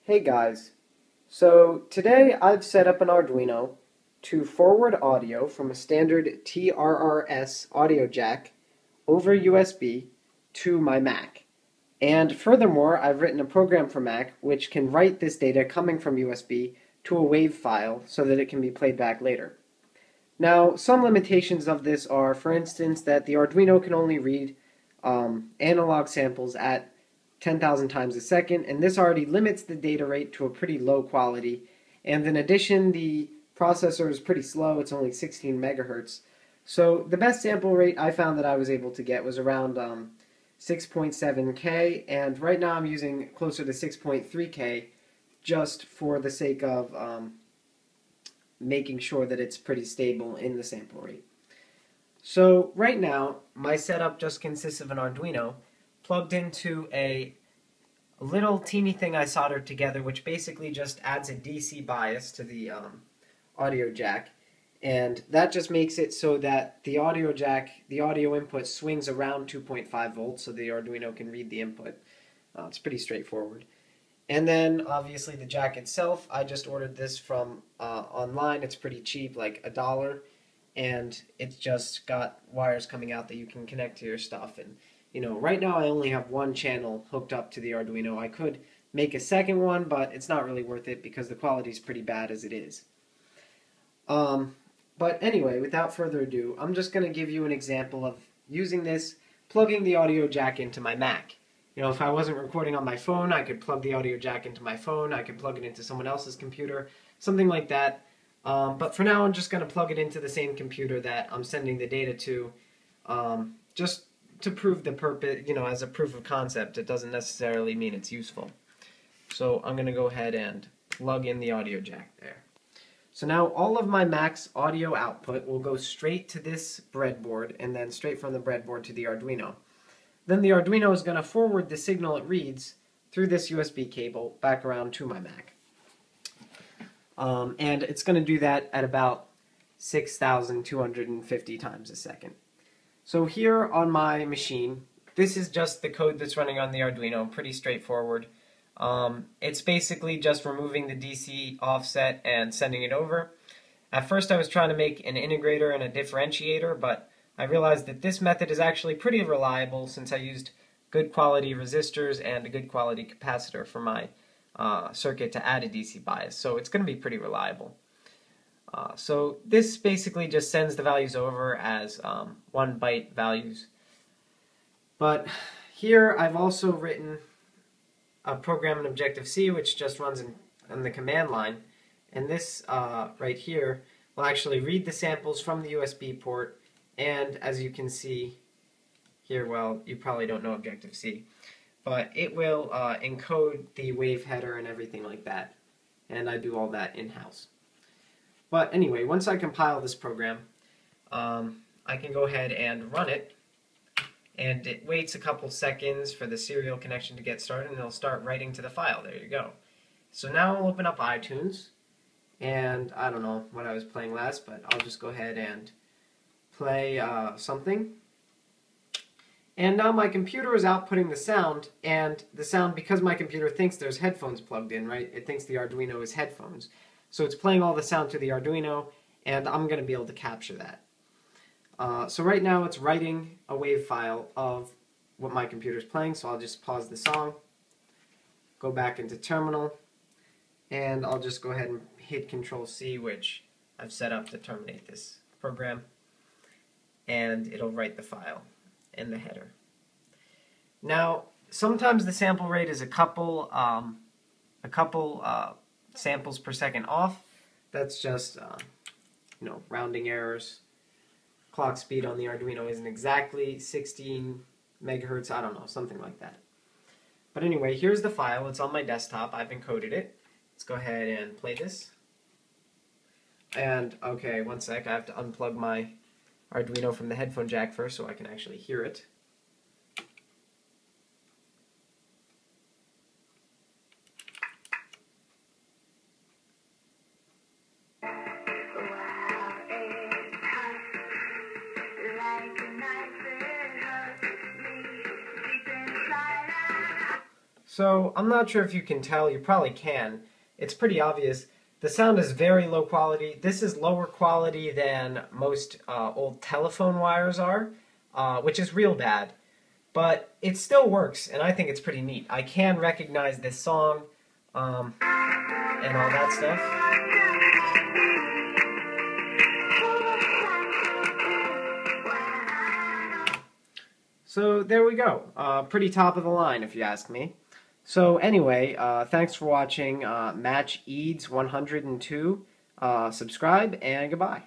Hey guys, so today I've set up an Arduino to forward audio from a standard TRRS audio jack over USB to my Mac. And furthermore, I've written a program for Mac which can write this data coming from USB to a WAV file so that it can be played back later. Now, some limitations of this are, for instance, that the Arduino can only read analog samples at 10,000 times a second, and this already limits the data rate to a pretty low quality. And in addition, the processor is pretty slow, it's only 16 megahertz. So the best sample rate I found that I was able to get was around 6.7K, and right now I'm using closer to 6.3K just for the sake of making sure that it's pretty stable in the sample rate. So right now, my setup just consists of an Arduino plugged into a little teeny thing I soldered together, which basically just adds a DC bias to the audio jack, and that just makes it so that the audio jack, the audio input swings around 2.5 volts so the Arduino can read the input. It's pretty straightforward. And then obviously the jack itself, I just ordered this from online. It's pretty cheap, like $1, and it's just got wires coming out that you can connect to your stuff. And you know, right now I only have one channel hooked up to the Arduino. I could make a second one, but it's not really worth it because the quality is pretty bad as it is. But anyway, without further ado, I'm just going to give you an example of using this, plugging the audio jack into my Mac. You know, if I wasn't recording on my phone, I could plug the audio jack into my phone, I could plug it into someone else's computer, something like that. But for now, I'm just going to plug it into the same computer that I'm sending the data to, just to prove the purpose, you know, as a proof of concept. It doesn't necessarily mean it's useful. So I'm going to go ahead and plug in the audio jack there. So now all of my Mac's audio output will go straight to this breadboard and then straight from the breadboard to the Arduino. Then the Arduino is going to forward the signal it reads through this USB cable back around to my Mac. And it's going to do that at about 6,250 times a second. So here on my machine, this is just the code that's running on the Arduino, pretty straightforward. It's basically just removing the DC offset and sending it over. At first I was trying to make an integrator and a differentiator, but I realized that this method is actually pretty reliable since I used good quality resistors and a good quality capacitor for my circuit to add a DC bias, so it's going to be pretty reliable. So this basically just sends the values over as 1 byte values. But here I've also written a program in Objective-C which just runs in the command line, and this right here will actually read the samples from the USB port. And as you can see here, well, you probably don't know Objective-C, but it will encode the wave header and everything like that, and I do all that in-house. But anyway, once I compile this program, I can go ahead and run it, and it waits a couple seconds for the serial connection to get started, and it'll start writing to the file. There you go. So now I'll open up iTunes, and I don't know what I was playing last, but I'll just go ahead and play something. And now my computer is outputting the sound, and the sound, because my computer thinks there's headphones plugged in, right? It thinks the Arduino is headphones. So it's playing all the sound to the Arduino, and I'm going to be able to capture that. So right now it's writing a WAV file of what my computer's playing, so I'll just pause the song, go back into terminal, and I'll just go ahead and hit Control-C, which I've set up to terminate this program, and it'll write the file in the header. Now, sometimes the sample rate is a couple samples per second off. That's just you know, rounding errors. Clock speed on the Arduino isn't exactly 16 megahertz, I don't know, something like that. But anyway, here's the file. It's on my desktop. I've encoded it. Let's go ahead and play this. And okay, one sec, I have to unplug my Arduino from the headphone jack first so I can actually hear it. So I'm not sure if you can tell, you probably can. It's pretty obvious. The sound is very low quality. This is lower quality than most old telephone wires are, which is real bad. But it still works, and I think it's pretty neat. I can recognize this song and all that stuff. So there we go. Pretty top of the line, if you ask me. So anyway, thanks for watching Match Eads 102. Subscribe, and goodbye.